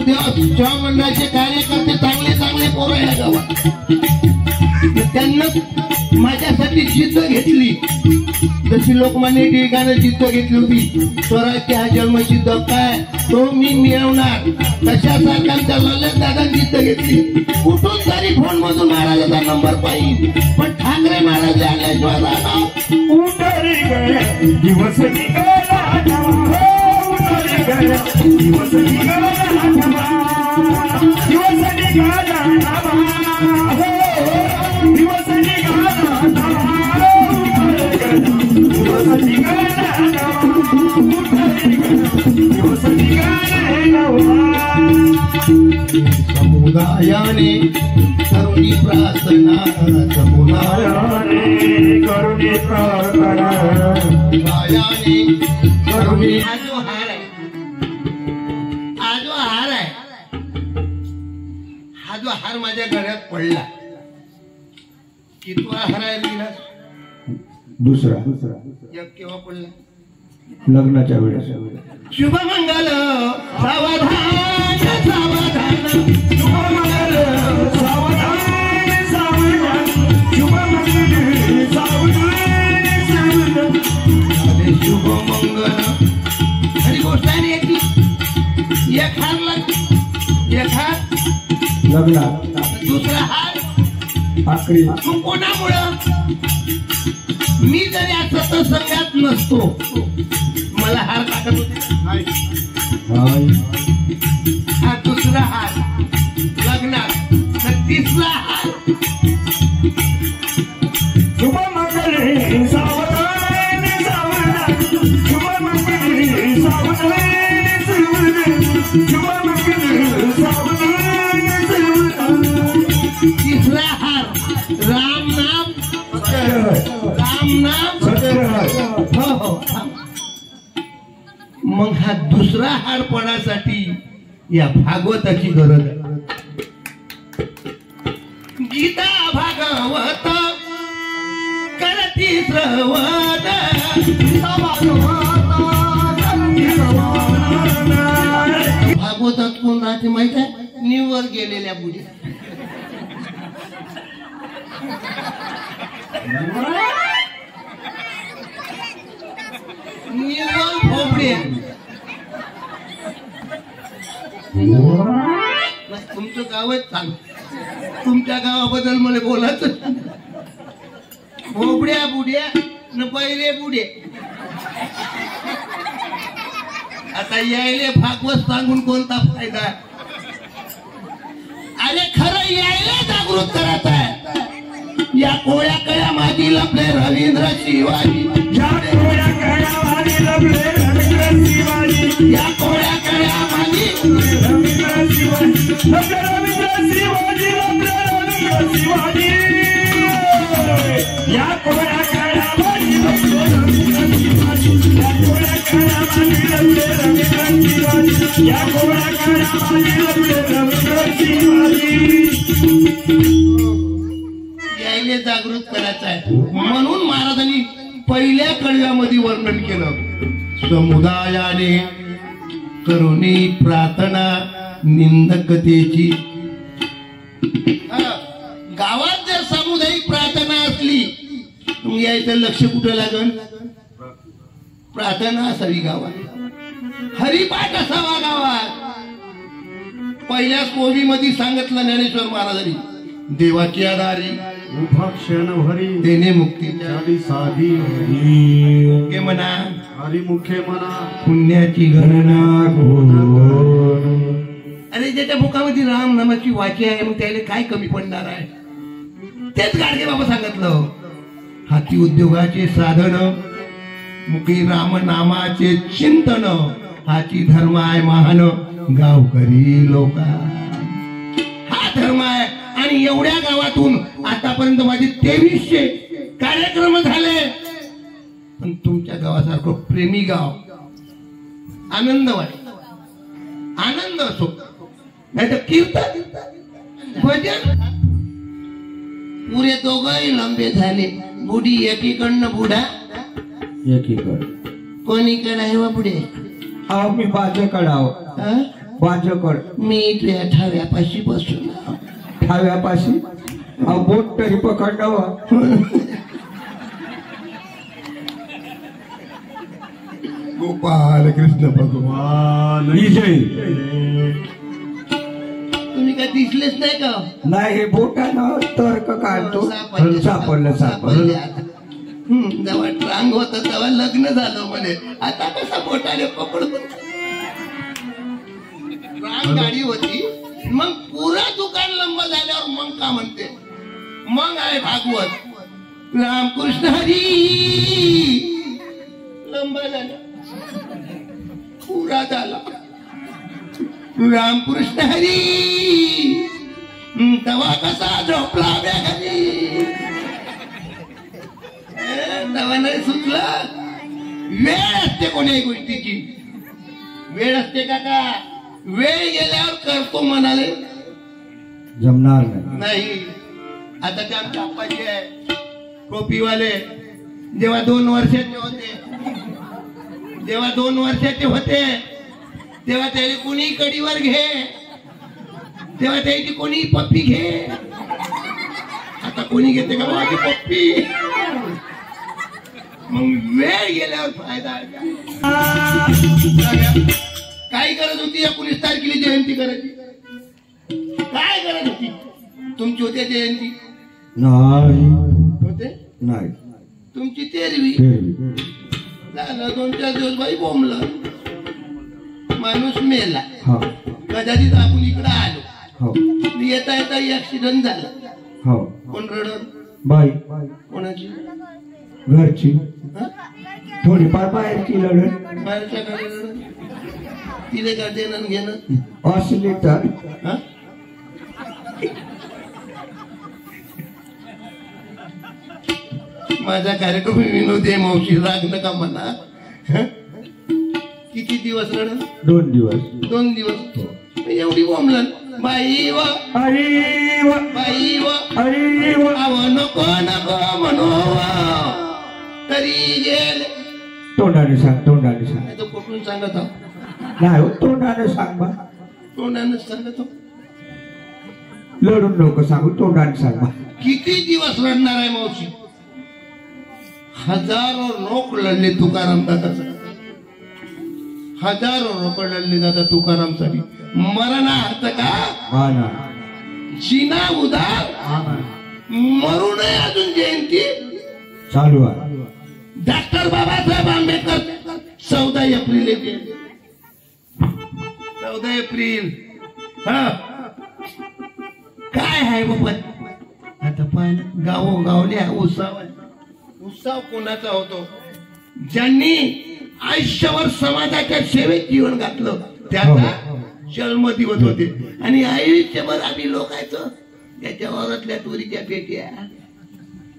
उद्या मंडळाचे कार्यकर्ते चांगले चांगले पोरं या गावात, त्यांना माझ्यासाठी जिद्द घेतली, जशी लोकमान्य टिळकाने जिद्द घेतली होती स्वराज्य हा जन्मसिद्ध काय तो मी मिळवणार, तशा सरकारच्या लल्लत दादा जिद्द घेतली. कुठून तरी फोन मधून महाराजाचा नंबर पाहिजे, पण ठाकरे महाराज आल्याशिवाय दिवस समुदायाने करुणी प्रार्थना, समुदायाने करुणी प्रार्थना, समुदायाने करुणी. हा जो हार आहे, हा जो हार आहे, हा जो हार माझ्या गळ्यात पडला, कितवा हार आहे विलास? दुसरा. एक केव्हा पडला? लग्नाच्या वेळेस. शुभमंगल सावधान सावधान, शुभमंगल सावधान सावधान, शुभमंगल सावधान सावधान. शुभमंगल खरी गोष्ट आहे याची. एक हार लग्नात, दुसरा हार आखरी. कोणामुळं? मी जरी आज सत्संगात नसतो मला हार टाकत होते. हा दुसरा हार लग्नात, तिसरा हार शुभमंगल सावधान सावधान, शुभमंगल सावधान सावधान, शुभमंगल सावधान सावधान. तिसरा हार राम नाम, राम नाम. हो हो. मग हा दुसरा हार पडासाठी या भागवताची गरज आहे. गीता भागवत करती श्रवण, भागवतात कोण राहते माहित आहे? निवर गेलेल्या बुड्या. निव्वळ भोपडे. तुमचं गावच सांग, तुमच्या गावाबद्दल मला बोलायचं. भोपड्या बुड्या न बैरे बुडे. आता यायले भागवत सांगून कोणता फायदा? अरे खरं यायला जागृत करत आहे. या कोळ्या कळ्या मागे लपले रवींद्र शिवाजी, या कोळ्या कळ्या मागे लपले रवींद्र शिवाजी, या कोळ्या कळ्या मागे रवींद्र शिवाजी, लपले रवींद्र शिवाजी, लपले रवींद्र शिवाजी. या कोळ्या कळ्या मागे लपले रवींद्र शिवाजी, या कोळ्या कळ्या मागे लपले रवींद्र शिवाजी, या कोळ्या कळ्या मागे लपले रवींद्र शिवाजी. यायले जागृत करायचं आहे म्हणून महाराजांनी पहिल्या कडव्यामध्ये वर्णन केलं. समुदायाने करुणी प्रार्थना निंदकतेची. गावात जर सामुदायिक प्रार्थना असली मग यायचं लक्ष कुठं लागल? प्रार्थना असावी गावात, हरिपाठ असावा गावात. पहिल्याच कोबीमध्ये सांगितलं ज्ञानेश्वर महाराजांनी, देवाची आधारी उभा क्षण भरी देणे मुक्तीच्या साधी मुखे म्हणा, हरिमुखे म्हणा, पुण्याची गणना कोण. अरे ज्याच्या मुखामध्ये राम नामाची वाची आहे मग त्याला काय कमी पडणार आहे? तेच गाडगे बाबा सांगितलं. हाती उद्योगाचे साधन, मुखी राम नामाचे चिंतन, हाची धर्म आहे महान गावकरी लोका. हा धर्म आहे. आणि एवढ्या गावातून आतापर्यंत माझे 2300 कार्यक्रम झाले. पण तुमच्या गावासारखं प्रेमी गाव, आनंद वाटत, आनंद असो नाही तर कीर्तन भजन पुरे दोघंही लंबे झाले. बुडी एकीकडनं बुडा एकीकडे कोणीकडे आहे व पुढे आहो मी बाजूकडे आहो. बाजूकड मी तुझ्या ठाव्यापाशी बसून ठाव्यापाशी बोट तरी पकडवा गोपाल कृष्ण भगवान विजय तुम्ही काय दिसलेच नाही का? नाही हे बोटानं तर्क काढतो सापडलं आता. जेव्हा ट्रांग होत तेव्हा लग्न झालं म्हणे, आता कसा बोटाने पकडून ट्रांग गाडी होती, मग पुरा दुकान लंब झाल्यावर मग का म्हणते, मग आहे भागवत रामकृष्ण हरी लंब झाला पुरा झाला रामकृष्ण हरी तेव्हा कसा झोपला घरी तेव्हा नाही सुचला. वेळ असते कोण्याही गोष्टीची, वेळ असते का वेळ गेल्यावर करतो म्हणाले जमणार नाही. आता ते आमच्या आप्पाजी आहे टोपीवाले, जेव्हा 2 वर्षाचे होते तेव्हा त्याला कोणी कडीवर घे, तेव्हा त्याची कोणी पप्पी घे. आता कोणी घेते का माझी पप्पी? मग वेळ गेल्यावर फायदा काय करत होती? 19 तारखेला जयंती करायची, काय करत होती? तुमची होते जयंती? नाही होते नाही. तुमची 13वी झालं. 2-4 दिवस बाई बोंबलं, माणूस मेला. कदाचित आपण इकडे आलो, येता येता ऍक्सिडेंट झाला. कोण रडत? बाई. कोणाची? घरची. थोडीफार बाहेरची लढत. बाहेरच्या घरी रडत. तिले का देणं घेणं असली तर माझा कार्यक्रम विनोदी मावशी राग नका म्हणा. किती दिवस रडत? 2 दिवस. 2 दिवस एवढी बोंबलन. बाई व बाई व आव नको नको म्हणू तरी गेले. तोंडाने सांग. तो कुठून सांगत आहो? नाही तोंडाने सांग बा. तोंडाने सांगत आहो. लढून नको सांगू, तोंडाने सांग बा. किती दिवस रडणार आहे मावशी? हजारो लोक लढले तुकाराम दादासाठी, हजारो लोक लढले दादा तुकारामसाठी. मरणार्थ का शिना उदार मरू नये अजून जयंती चालू आहे. डॉक्टर बाबासाहेब आंबेडकर 14 एप्रिल येते. 14 एप्रिल काय आहे बाबा? आता पाहिलं गावोगावल्या उत्सव कोणाचा होतो? ज्यांनी आयुष्यभर समाजाच्या सेवेत जीवन घातलं त्याचा जन्मदिवस होते. आणि आयुष्यभर आम्ही लोकायचं याच्या वावरातल्या तुरीच्या पेट्या,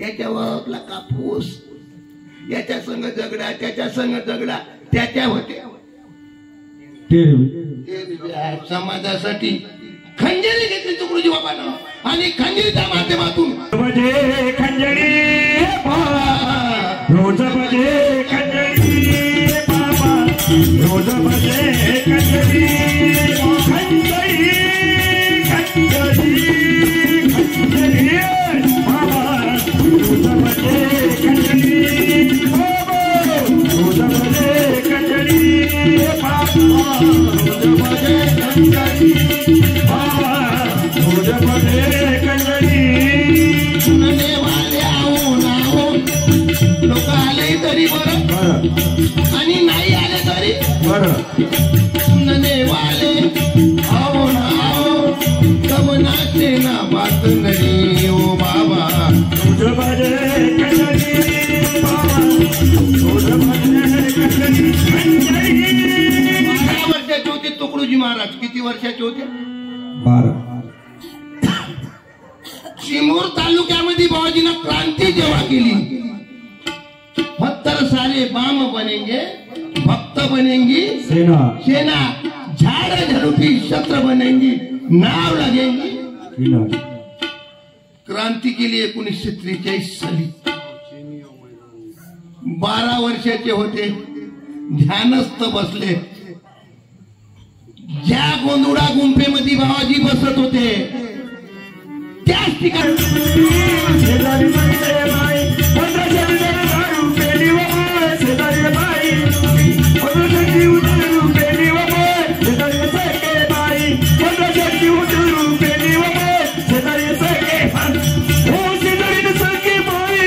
याच्या वावरातला कापूस, याच्या संग झगडा, त्याच्या संग झगडा, त्याच्या होत्या. समाजासाठी खंजरी घेतली तुकडोजी बाबांना, आणि खंजरीच्या माध्यमातून खंजरी रोज बजे खंजरी बाबा, रोज बजे खंजरी खंजरी खंजरी खंजरी बाबा, रोज बजे खंजरी बाबा, रोज बजे खंजरी बाबा, रोज बजे खंजरी बाबा, रोज बजे खंजरी. सुनने वाले आओ नाओ, लोक आले तरी बरं आणि नाही आले तरी बरं. सुनने वाले आओ नाओ, कब नाचे ना बात नाही ओ बाबा. रोज बजे खंजरी बाबा, रोज बजे खंजरी खंजरी. 12 वर्षाचे होते तुकडोजी महाराज. किती वर्षाचे होते? 12. चिमूर तालुक्यामध्ये बाबाजीनं क्रांती जेव्हा केली, 72 साले बाम बनेंगे, भक्त बनेंगी सेना, झाड़ झड़ूठी शस्त्र बनेंगी, नाव लगेंगी. क्रांती केली 1943 साली. 12 वर्षाचे होते, ध्यानस्थ बसले. ज्या गोंधुडा गुंफेमध्ये बाबाजी बसत होते त्याच ठिकाणी शेजारी म्हणते बाई, 1500 दारू पेली व माय. शेजारी बाई, 1500 दारू पेली व माय. शेजारी सखे बाई, 1500 दारू पेली व माय. शेजारी सखे बाई, हो शेजारी सखे बाई,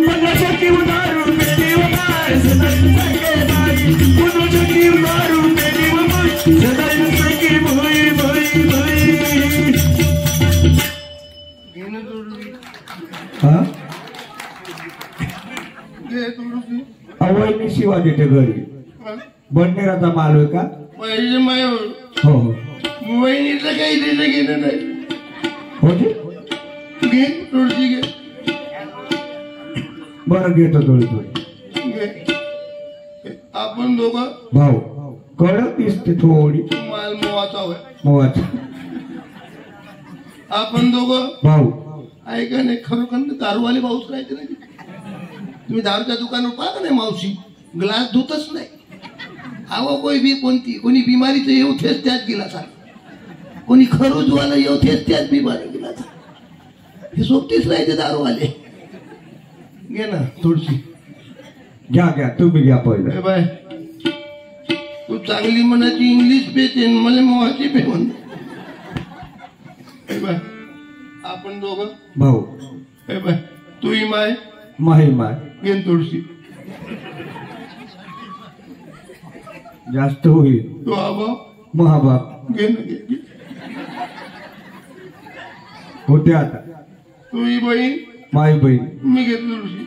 1500 दारू पेली व माय. शेजारी सखे बाई, 1500 दारू पेली व माय. शेजारी सखे बाई, बाई, बाई. हा अवैनी शिवाजीच्या घरी बडनेराचा माल होय का? पाहिजे माय हो हो वहिनीचं काही देणं घेणं नाही. होते घे थोडीशी घे. बरं घेतो थोडी थोडी. घे. आपण दोघं भाऊ कडक दिसते थोडी माल मोवाचा होय. मोवाची. आपण दोघं भाऊ ऐका नाही खरोखर दारूवाले भाऊच राहायचे नाही. तुम्ही दारूच्या दुकानावर पाहा नाही मावशी ग्लास धुतच नाही. अहो कोणी बिमारीचं येऊ थेच त्याच गिलासा, कोणी खरोजवाला येऊ थेच त्याच बिमारी गिलासा. हे सोबतीच राहायचे दारूवाले. घे ना थोडीशी. घ्या घ्या तुम्ही घ्या पहिलं. ए बाय तू चांगली मनाची इंग्लिश पेते मला मोहाची पे म्हण. ए बाय आपण दोघं भाऊ ए बाय तूही माय माही माय घेन थोडीशी. जास्त होईल. तो आबा महाबाप घे ना घे. होते आता. तुही बहीण माई बहीण मी घेतली थोडीशी.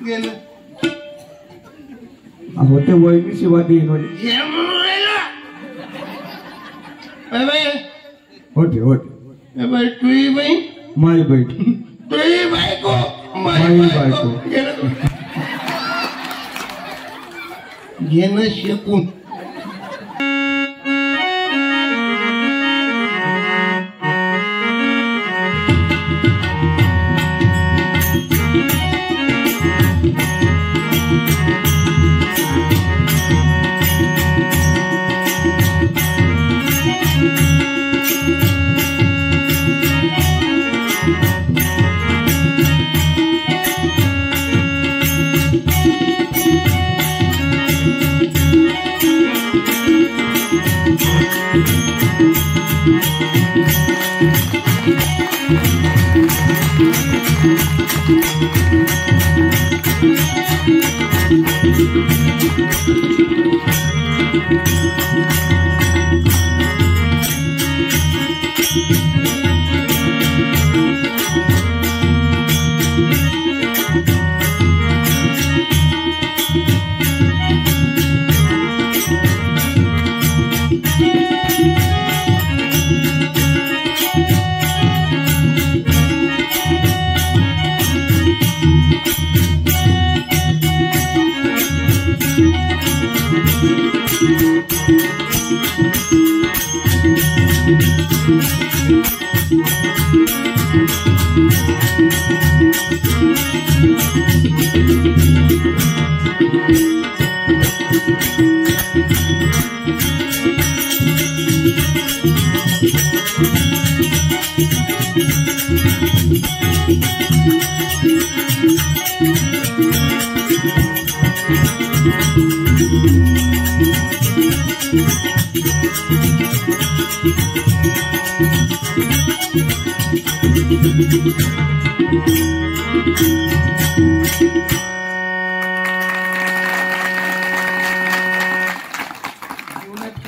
घे ना. होते वैनी शिवाजी हे म्हणून राहिला. ए बाई होते होते ए बाई तुही बहीण माई बहीण तुही बायको माई बायको. घे ना. घेणं शेकून.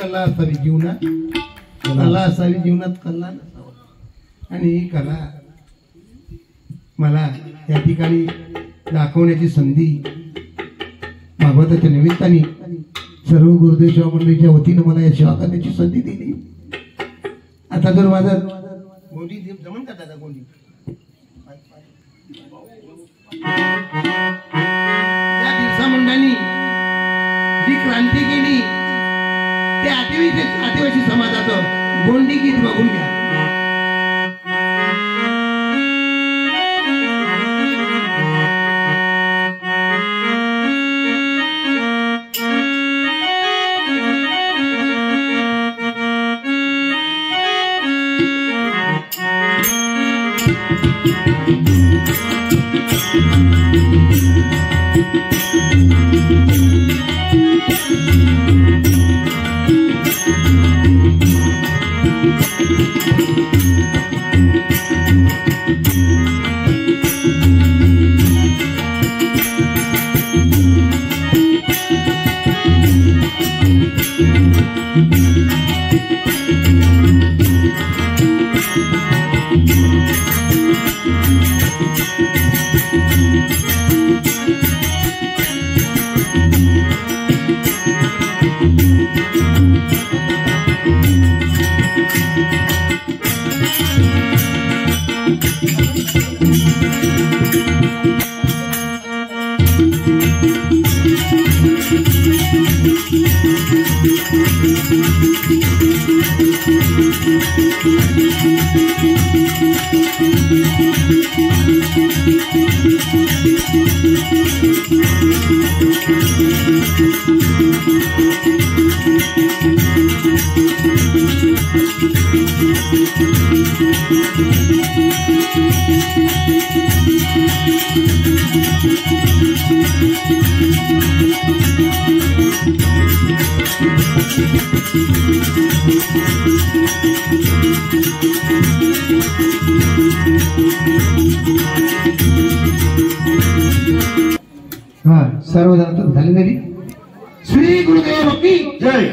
कला असावी जीवनात. कला असावी जीवनात. कला नसावा. आणि ही कला मला या ठिकाणी दाखवण्याची संधी भागवताच्या निमित्ताने सर्व गुरुदेव सेवा मंडळीच्या वतीनं मला या सेवा करण्याची संधी दिली. आता जर माझं गोंडी जमन का दादा गोंडी या बिरसा मुंडांनी जी क्रांती केली ते आदिवासी समाजाचं गोंडी गीत बघून घ्या. सर्वजण तर झाले तरी. श्री गुरुदेव की जय.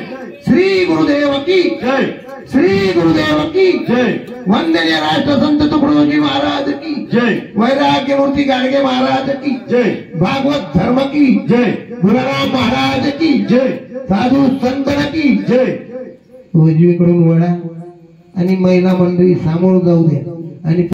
श्री गुरुदेव की जय. श्री गुरुदेव की जय. वंदनीय राष्ट्रसंत तुकडोजी महाराज की जय. वैराग्य मूर्ती गाडगे महाराज की जय. भागवत धर्म की जय. गुरुराम महाराज की जय. साधू संतन की जय. उजवीकडून वळा आणि महिला मंडळी सामोर जाऊ द्या आणि